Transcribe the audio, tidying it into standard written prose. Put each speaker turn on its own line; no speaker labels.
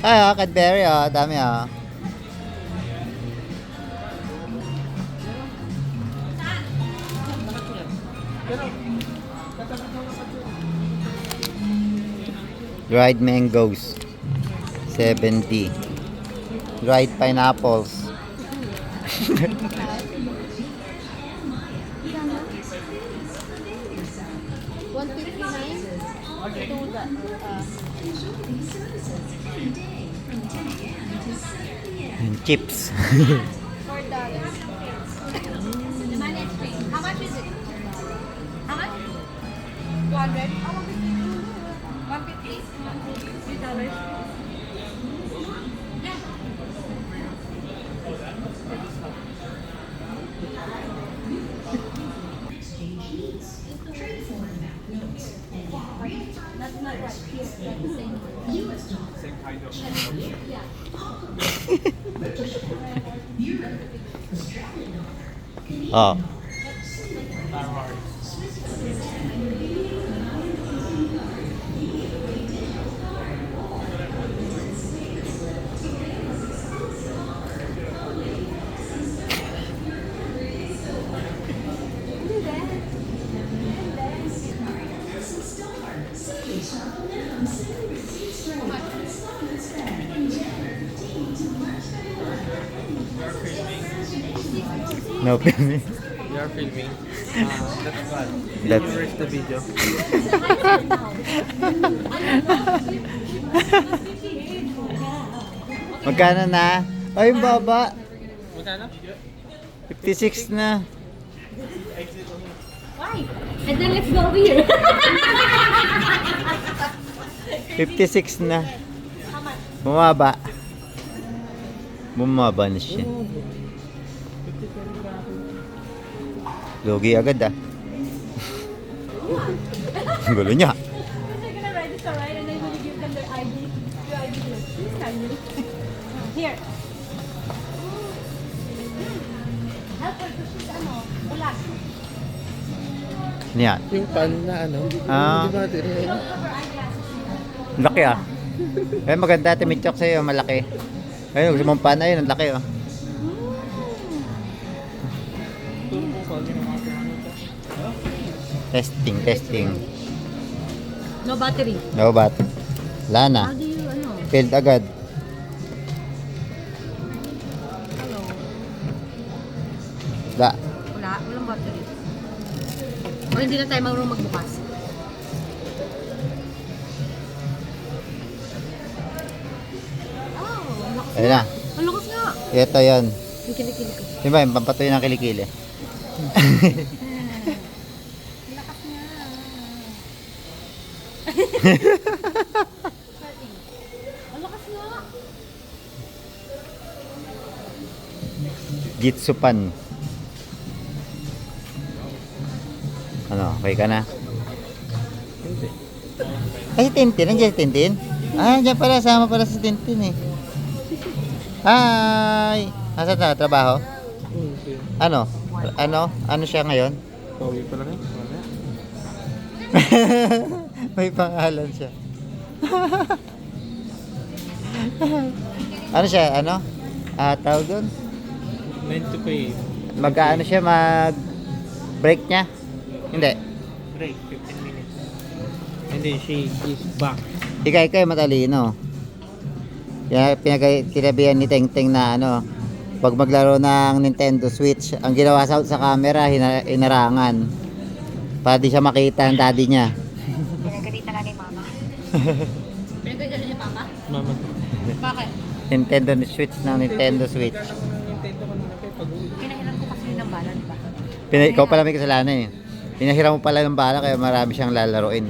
Ay, Cadbury, dami, Dried mangoes, 70. Dried pineapples.
159 to the
And chips.
$4. The managed fee. How much is it? How much? 200? 150? $3. That's not right here. That's the same.
Oh. No filming.
You are filming. That's bad.
That's-
You erase the video.
Magkano na? Ay, yung baba.
Magkano?
56 na.
Why? And then let's go over here.
56 na. Bumaba. Bumaba na siya. Lugi agad Ang gulo niya.
They're gonna register, right? And then when you give them their ID, your ID will scan you. Here. Help her to shoot ano? Ulas.
Ano yan?
Yung pan na ano?
Ah.
Hindi ba dire?
She don't have her eyeglasses.
Laki Eh, maganda timichok sa'yo. Malaki. Ayun, gusto mong pan. Ayun, ang laki Testing.
No battery.
No bat. Wala na.
How do you ano?
Failed agad.
Hello.
Da.
Walang battery. O hindi na tayo marunong magbukas. Oh, ang lakas.
Ayun na.
Ang lakas nga.
Ito yan.
Yung kilikili ko.
Diba, yung pampatuloy ng kilikili.
Ang lakas nga. Ang lakas nga.
Jitsupan. Ano, okay ka na?
Hindi.
Ay, si Tintin. Nandiyan si Tintin? Ah, nandiyan pala. Sama pala si Tintin Hi! Nasaan na? Trabaho?
Hindi.
Ano? Ano siya ngayon?
Pauwi pa lang eh. Wala.
May pangalan siya. Ano siya? Ano? Tawag doon?
9 to pay.
Mag-ano siya? Break niya? Hindi.
Break, 15 minutes. And then she is back.
Ikay matalino. Kaya pinagkinabihan ni Teng Teng na pag maglaro ng Nintendo Switch, ang ginawa sa camera, inarangan. Para di siya makita ang daddy niya.
Pinagalitan na ni Mama. Pinagalitan niya Papa?
Mama.
Bakit?
Nintendo Switch ng Nintendo Switch.
Nintendo kanina kayo pag-uwi.
Pinahiram ko kasi yun ng bala, di ba?
Ikaw pala may kasalanan Pinahiram mo pala ng bala kaya marami siyang lalaroin.